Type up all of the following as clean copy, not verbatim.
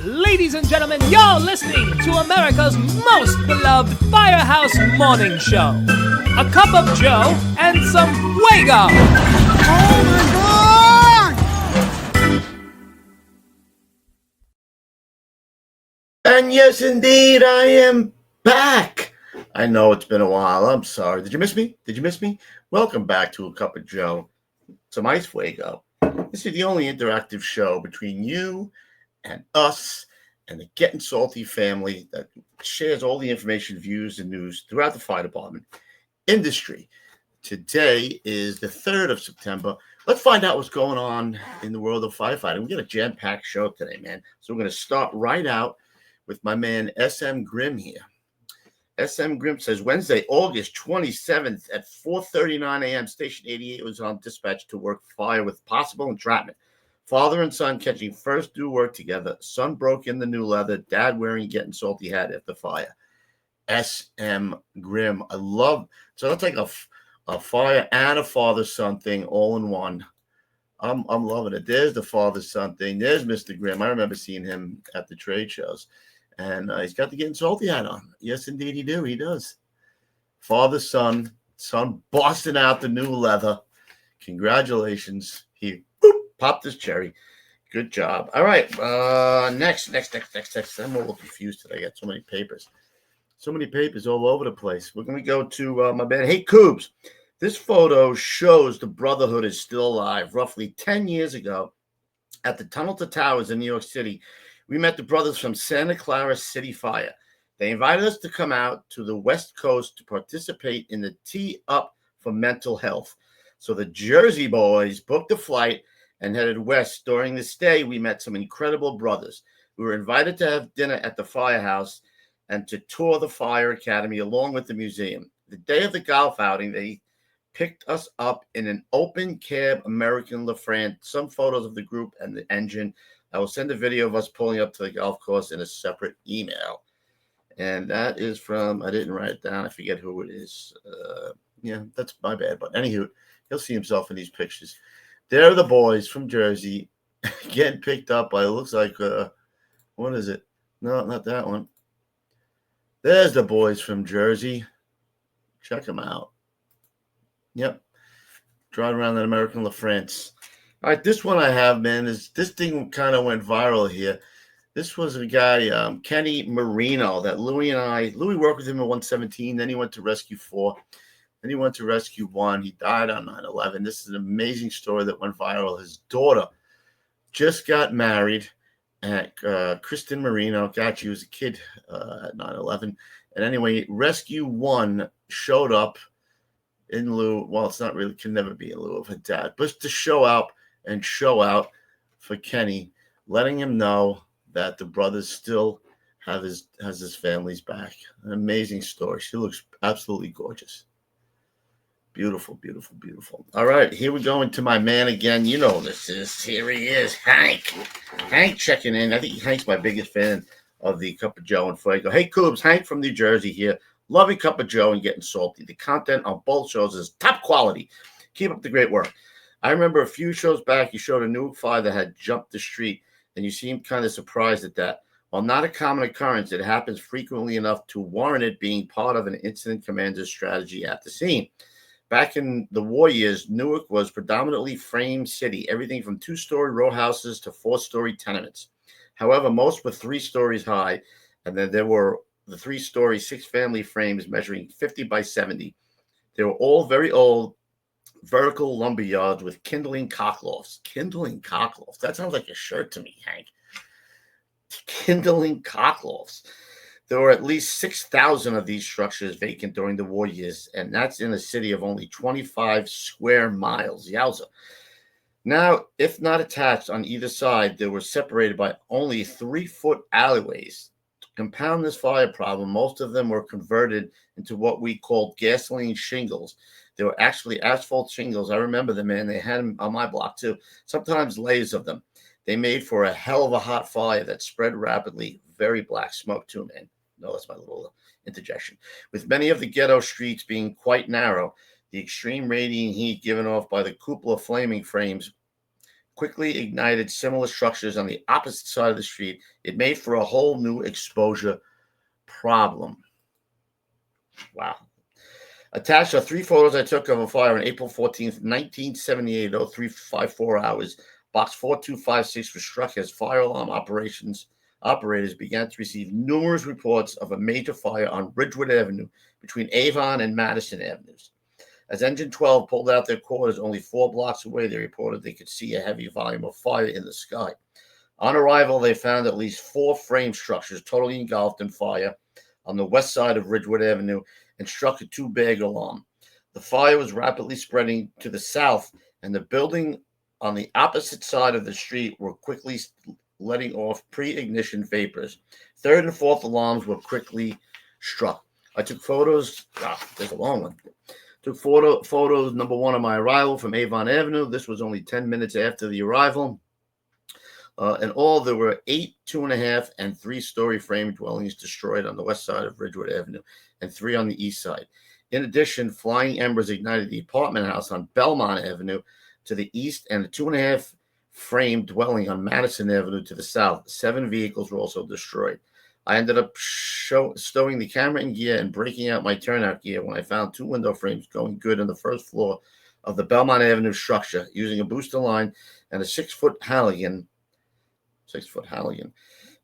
Ladies and gentlemen, you're listening to America's most beloved Firehouse Morning Show. A cup of Joe and some Fuego. Oh my God! And yes, indeed, I am back. I know it's been a while. I'm sorry. Did you miss me? Welcome back to A Cup of Joe, some ice Fuego. This is the only interactive show between you and us and the Gettin Salty family that shares all the information, views, and news throughout the fire department industry. Today is the 3rd of September. Let's find out what's going on in the world of firefighting. We got a jam-packed show today, man. So we're going to start right out with my man SM Grimm here. SM Grimm says Wednesday, August 27th at 4:39 a.m. Station 88 was on dispatch to work fire with possible entrapment. Father and son catching first due work together. Son broke in the new leather. Dad wearing Gettin Salty hat after fire. SM Grimm. I love. So that's like a fire and a father-son thing all in one. I'm loving it. There's the father-son thing. There's Mr. Grimm. I remember seeing him at the trade shows. And he's got the Gettin Salty hat on. Yes, indeed, he does. Father-son, son busting out the new leather. Congratulations. He popped his cherry. Good job. All right. Next. I'm a little confused today. I got so many papers. So many papers all over the place. We're going to go to my man. Hey, Kubes. This photo shows the Brotherhood is still alive. Roughly 10 years ago, at the Tunnel to Towers in New York City, we met the brothers from Santa Clara City Fire. They invited us to come out to the West Coast to participate in the Tee Up for Mental Health. So the Jersey boys booked a flight and headed west. During the stay, we met some incredible brothers. We were invited to have dinner at the firehouse and to tour the fire academy along with the museum. The day of the golf outing, they picked us up in an open cab American LaFrance. Some photos of the group and the engine. I will send a video of us pulling up to the golf course in a separate email. And that is from, I didn't write it down. I forget who it is. Yeah, that's my bad. But anywho, he'll see himself in these pictures. They're the boys from Jersey getting picked up by, it looks like, what is it? No, not that one. There's the boys from Jersey. Check them out. Yep. Driving around that American LaFrance. All right, this one I have, man, is this thing kind of went viral here. This was a guy, Kenny Marino, that Louis worked with him in 117. Then he went to Rescue 4. Then he went to Rescue 1. He died on 9/11. This is an amazing story that went viral. His daughter just got married at Kristen Marino. God, she was a kid at 9/11. And anyway, Rescue 1 showed up in lieu. Well, it's not really, can never be in lieu of her dad, but to show up and show out for Kenny, letting him know that the brothers still has his family's back. An amazing story. She looks absolutely gorgeous. Beautiful, beautiful, beautiful. All right, here we go into my man again. You know this is. Here he is, Hank. Hank checking in. I think Hank's my biggest fan of the Cup of Joe and Fuego. Hey, Kubes, Hank from New Jersey here. Loving Cup of Joe and Gettin Salty. The content on both shows is top quality. Keep up the great work. I remember a few shows back, you showed a new fire that had jumped the street, and you seemed kind of surprised at that. While not a common occurrence, it happens frequently enough to warrant it being part of an incident commander's strategy at the scene. Back in the war years, Newark was predominantly frame city, everything from 2-story row houses to 4-story tenements. However, most were 3 stories high, and then there were the 3-story 6-family frames measuring 50 by 70. They were all very old, vertical lumber yards with kindling cocklofts. Kindling cocklofts. That sounds like a shirt to me, Hank. Kindling cocklofts. There were at least 6,000 of these structures vacant during the war years, and that's in a city of only 25 square miles. Yowza. Now, if not attached on either side, they were separated by only 3-foot alleyways. To compound this fire problem, most of them were converted into what we called gasoline shingles. They were actually asphalt shingles. I remember them, man. They had them on my block, too. Sometimes layers of them. They made for a hell of a hot fire that spread rapidly. Very black smoke, too, man. No, that's my little interjection. With many of the ghetto streets being quite narrow, the extreme radiating heat given off by the cupola flaming frames quickly ignited similar structures on the opposite side of the street. It made for a whole new exposure problem. Wow. Attached are 3 photos I took of a fire on April 14th, 1978, 0354 hours. Box 4256 was struck as fire alarm operators began to receive numerous reports of a major fire on Ridgewood Avenue between Avon and Madison Avenues. As Engine 12 pulled out their quarters only 4 blocks away, they reported they could see a heavy volume of fire in the sky. On arrival, they found at least 4 frame structures totally engulfed in fire on the west side of Ridgewood Avenue and struck a 2-bag alarm. The fire was rapidly spreading to the south, and the building on the opposite side of the street were quickly letting off pre-ignition vapors. 3rd and 4th alarms were quickly struck. I took photos. There's a long one. Took photos number 1 on my arrival from Avon Avenue. This was only 10 minutes after the arrival. In all, there were 8 2.5 and 3-story frame dwellings destroyed on the west side of Ridgewood Avenue and 3 on the east side. In addition, flying embers ignited the apartment house on Belmont Avenue to the east and a 2.5 frame dwelling on Madison Avenue to the south. 7 vehicles were also destroyed. I ended up stowing the camera in gear and breaking out my turnout gear when I found 2 window frames going good on the first floor of the Belmont Avenue structure using a booster line and a 6-foot Halligan. 6-foot Halligan.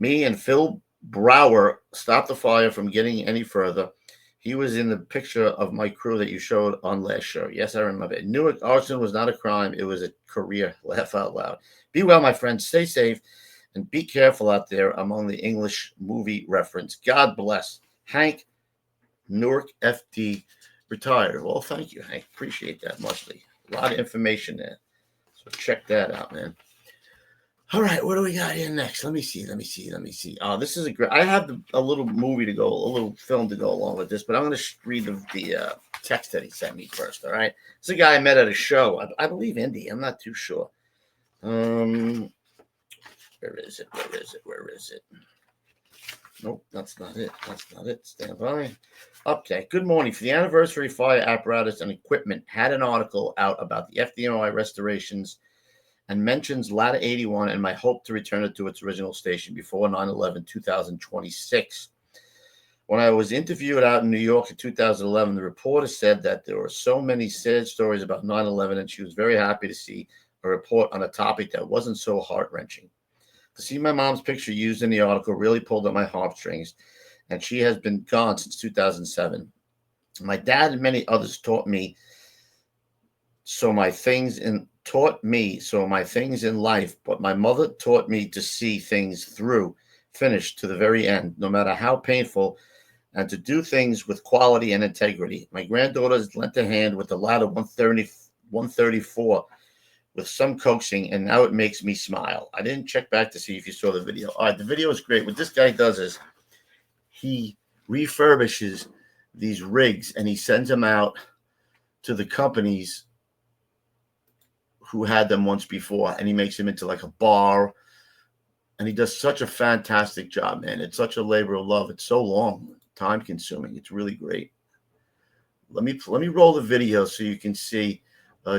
Me and Phil Brower stopped the fire from getting any further. He was in the picture of my crew that you showed on last show. Yes, I remember it. Newark arson was not a crime. It was a career. Laugh out loud. Be well, my friends. Stay safe and be careful out there among the English movie reference. God bless. Hank, Newark FD, retired. Well, thank you, Hank. Appreciate that muchly. A lot of information there. So check that out, man. All right, what do we got here next? Let me see. Oh, this is a great. I have a little movie to go, a little film to go along with this, but I'm going to read the text that he sent me first. All right, it's a guy I met at a show. I believe Indy. I'm not too sure. Where is it? Nope, that's not it. Stand by. Okay. Good morning. For the anniversary, fire apparatus and equipment had an article out about the FDNY restorations and mentions Ladder 81 and my hope to return it to its original station before 9/11/2026. When I was interviewed out in New York in 2011, the reporter said that there were so many sad stories about 9/11, and she was very happy to see a report on a topic that wasn't so heart-wrenching. To see my mom's picture used in the article really pulled at my heartstrings, and she has been gone since 2007. My dad and many others taught me so my things in life, but my mother taught me to see things through, finished to the very end, no matter how painful, and to do things with quality and integrity. My granddaughters lent a hand with the ladder 134 with some coaxing, and now it makes me smile. I didn't check back to see if you saw the video. All right, the video is great. What this guy does is he refurbishes these rigs and he sends them out to the companies who had them once before, and he makes them into like a bar, and he does such a fantastic job, man. It's such a labor of love. It's so long, time consuming. It's really great. Let me roll the video so you can see.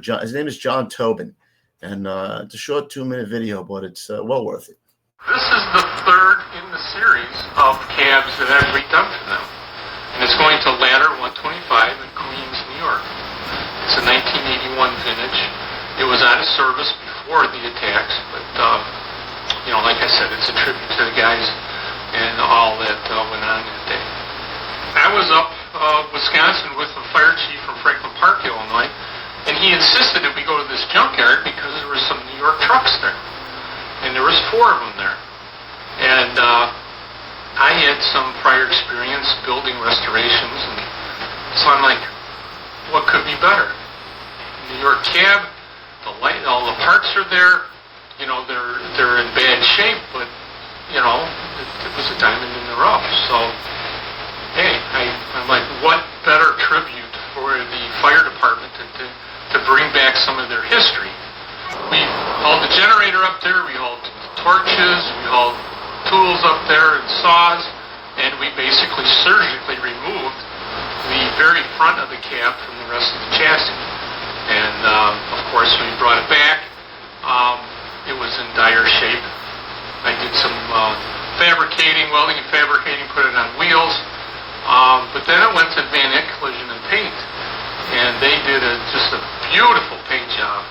John, his name is John Tobin, and it's a short 2-minute video, but it's well worth it. This is the 3rd in the series of cabs that I've redone for them, and it's going to Ladder 125 in Queens, New York. It's a 1981 vintage. It was out of service before the attacks, but, like I said, it's a tribute to the guys and all that went on that day. I was up Wisconsin with the fire chief from Franklin Park, Illinois, and he insisted that we go to this junkyard because there were some New York trucks there, and there was 4 of them there. And I had some prior experience building restorations, and so I'm like, what could be better? New York cab. All the parts are there, they're in bad shape, but, it was a diamond in the rough. So, hey, I'm like, what better tribute for the fire department to bring back some of their history? We hauled the generator up there, we hauled torches, we hauled tools up there and saws, and we basically surgically removed the very front of the cab from the rest of the chassis. And, of course, when we brought it back, it was in dire shape. I did some welding and fabricating, put it on wheels. But then I went to Van Eck Collision and Paint, and they did just a beautiful paint job.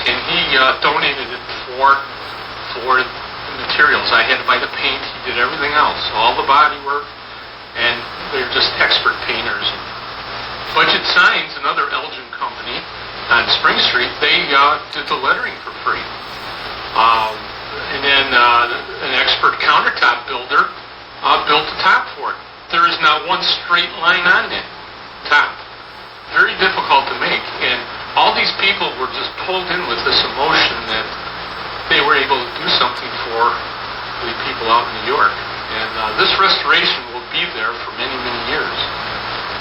And he donated it for the materials. I had to buy the paint. He did everything else, all the body work, and they're just expert painters. Budget Signs, another Elgin company on Spring Street, they did the lettering for free. And then an expert countertop builder built the top for it. There is not one straight line on that top. Very difficult to make. And all these people were just pulled in with this emotion that they were able to do something for the people out in New York. And this restoration will be there for many, many years,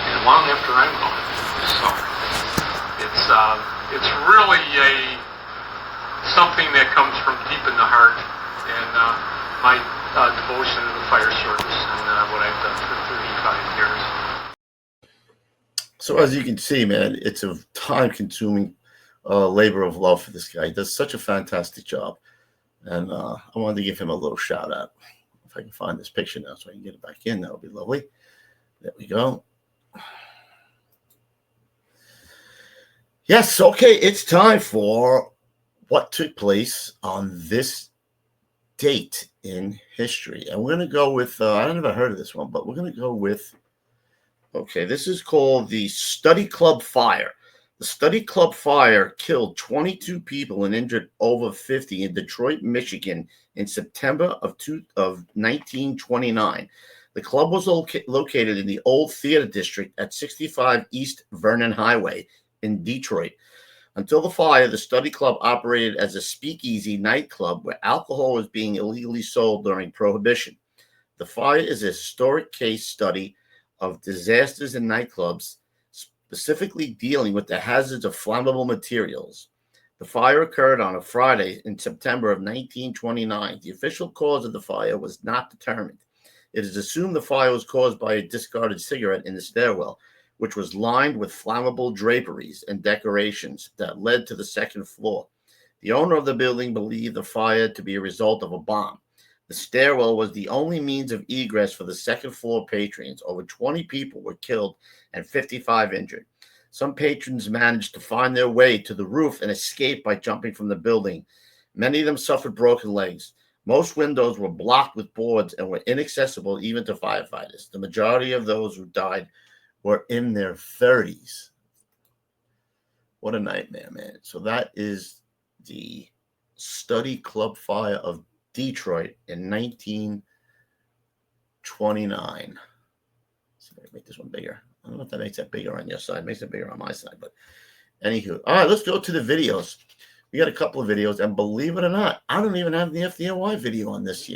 and long after I'm gone. So it's really something that comes from deep in the heart, and my devotion to the fire service and what I've done for 35 years. So as you can see, man, it's a time-consuming labor of love for this guy. He does such a fantastic job, and I wanted to give him a little shout-out. If I can find this picture now so I can get it back in, that would be lovely. There we go. Yes, okay, it's time for what took place on this date in history. And we're going to go with, I never heard of this one, but we're going to go with, okay, this is called the Study Club Fire. The Study Club Fire killed 22 people and injured over 50 in Detroit, Michigan in September of 1929. The club was located in the old theater district at 65 East Vernon Highway in Detroit. Until the fire, the Study Club operated as a speakeasy nightclub where alcohol was being illegally sold during Prohibition. The fire is a historic case study of disasters in nightclubs, specifically dealing with the hazards of flammable materials. The fire occurred on a Friday in September of 1929. The official cause of the fire was not determined. It is assumed the fire was caused by a discarded cigarette in the stairwell, which was lined with flammable draperies and decorations that led to the second floor. The owner of the building believed the fire to be a result of a bomb. The stairwell was the only means of egress for the second floor patrons. Over 20 people were killed and 55 injured. Some patrons managed to find their way to the roof and escape by jumping from the building. Many of them suffered broken legs. Most windows were blocked with boards and were inaccessible even to firefighters. The majority of those who died were in their 30s. What a nightmare, man. So that is the Study Club Fire of Detroit in 1929. So I make this one bigger. I don't know if that makes it bigger on your side. It makes it bigger on my side. But anywho, all right, let's go to the videos. We got a couple of videos, and believe it or not, I don't even have the FDNY video on this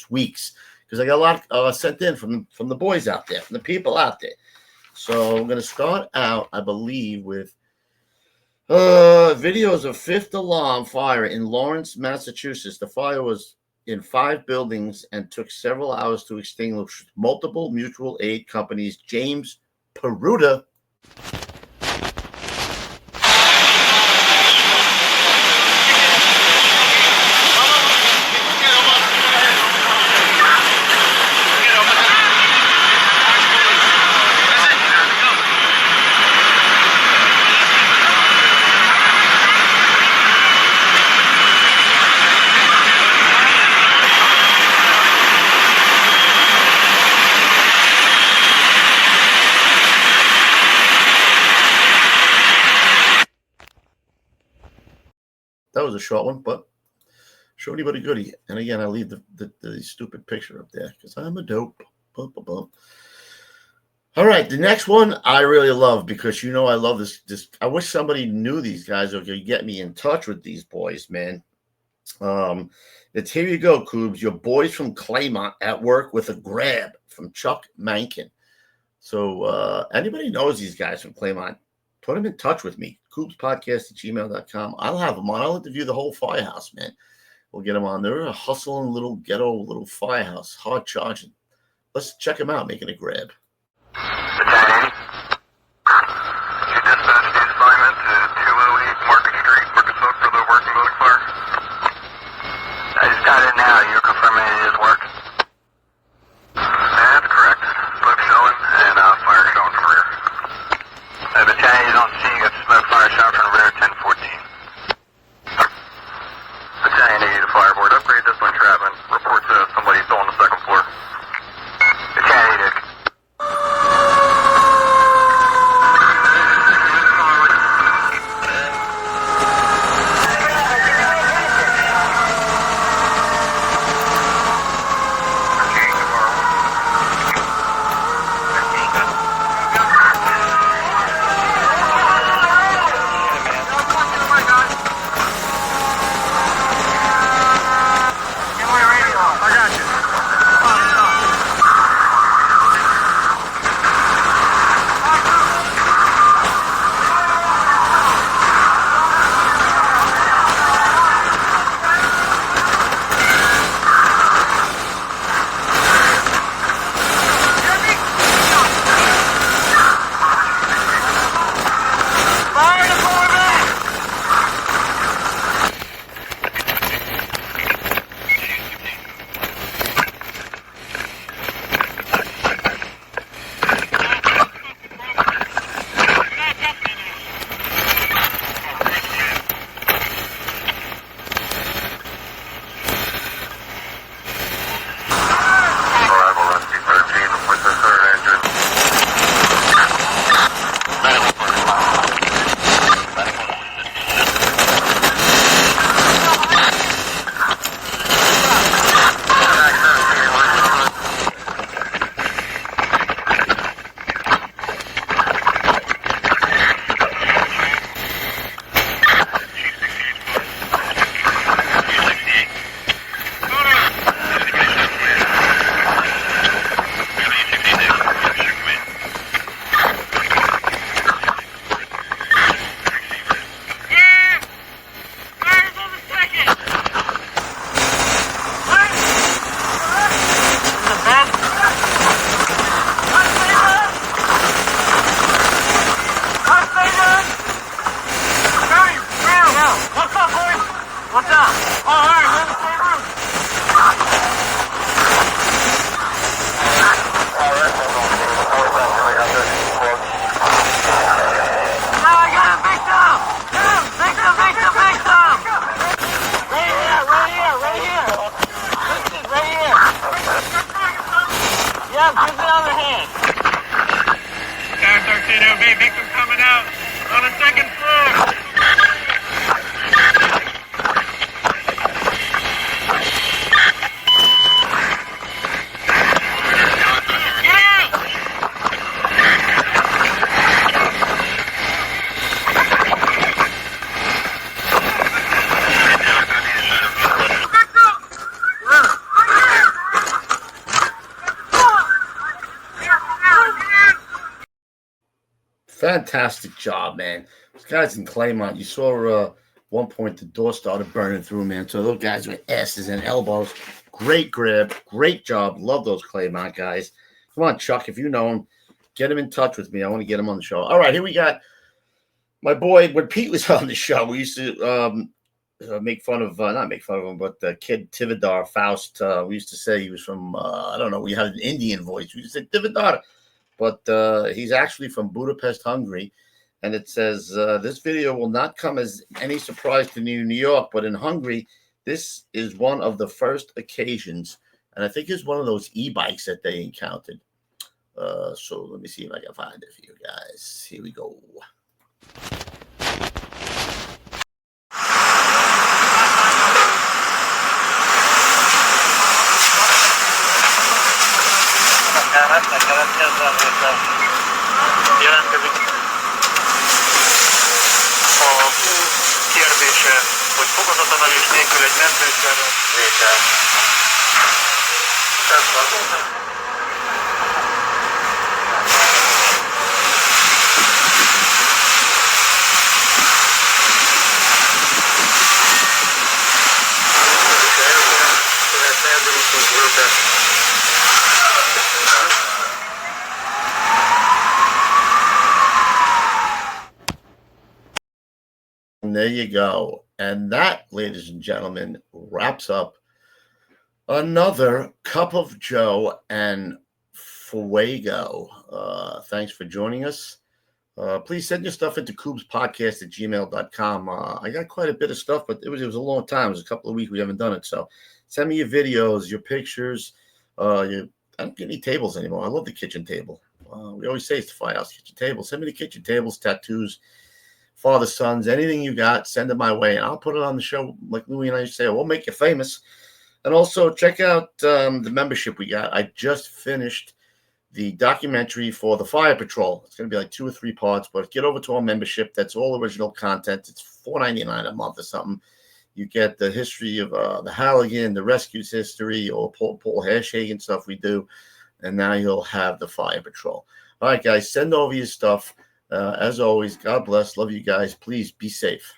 week's, because I got a lot sent in from the boys out there, from the people out there. So I'm going to start out, I believe, with videos of fifth alarm fire in Lawrence, Massachusetts. The fire was in 5 buildings and took several hours to extinguish. Multiple mutual aid companies. James Peruta. That was a short one, but shorty but a goodie. And again, I leave the stupid picture up there because I'm a dope. Bum, bum, bum. All right, the next one I really love because I love this. I wish somebody knew these guys or could get me in touch with these boys, man. It's Here You Go, Kubes. Your boys from Claymont at work with a grab from Chuck Mankin. So anybody knows these guys from Claymont, put them in touch with me. KUBESPODCAST@gmail.com. I'll have them on. I'll interview the whole firehouse, man. We'll get them on. They're a hustling little ghetto, little firehouse, hard charging. Let's check them out, making a grab. You dispatched the assignment to 208 Market Street, Market Soak for the working building. got it now. You're confirming it is working? That's correct. Smoke showing and fire showing from rear. Battalion is on scene. Got smoke fire showing from the rear, 1014. Battalion, they need a fireboard. Upgrade this one, Trapman. Report to somebody still on the second floor. Battalion, need it. Fantastic job, man. Those guys in Claymont, you saw one point the door started burning through, man. So those guys with asses and elbows. Great grip. Great job. Love those Claymont guys. Come on, Chuck. If you know them, get him in touch with me. I want to get him on the show. All right, here we got my boy. When Pete was on the show, we used to make fun of, not make fun of him, but the kid Tivadar, Faust. We used to say he was from, I don't know, we had an Indian voice. We used to say Tivadar. But he's actually from Budapest, Hungary. And it says, this video will not come as any surprise to New York, but in Hungary, this is one of the first occasions. And I think it's one of those e-bikes that they encountered. So let me see if I can find it for you guys. Here we go. Jelentkezik a kérdése, hogy fokozatelemés nélkül egy mentőszer vétel. And there you go. And that, ladies and gentlemen, wraps up Another cup of Joe and Fuego. Thanks for joining us. Please send your stuff into KUBESPODCAST@gmail.com. I got quite a bit of stuff, but it was a long time. It was a couple of weeks we haven't done it. So send me your videos, your pictures. I don't get any tables anymore. I love the kitchen table. We always say it's the firehouse kitchen table. Send me the kitchen tables, tattoos, father, sons, anything you got, send it my way, and I'll put it on the show like Louie and I say. We'll make you famous. And also check out the membership we got. I just finished the documentary for the Fire Patrol. It's going to be like 2 or 3 parts, but get over to our membership. That's all original content. It's $4.99 a month or something. You get the history of the Halligan, the rescues history, or Paul Hashhagen stuff we do. And now you'll have the Fire Patrol. All right, guys, send over your stuff. As always, God bless. Love you guys. Please be safe.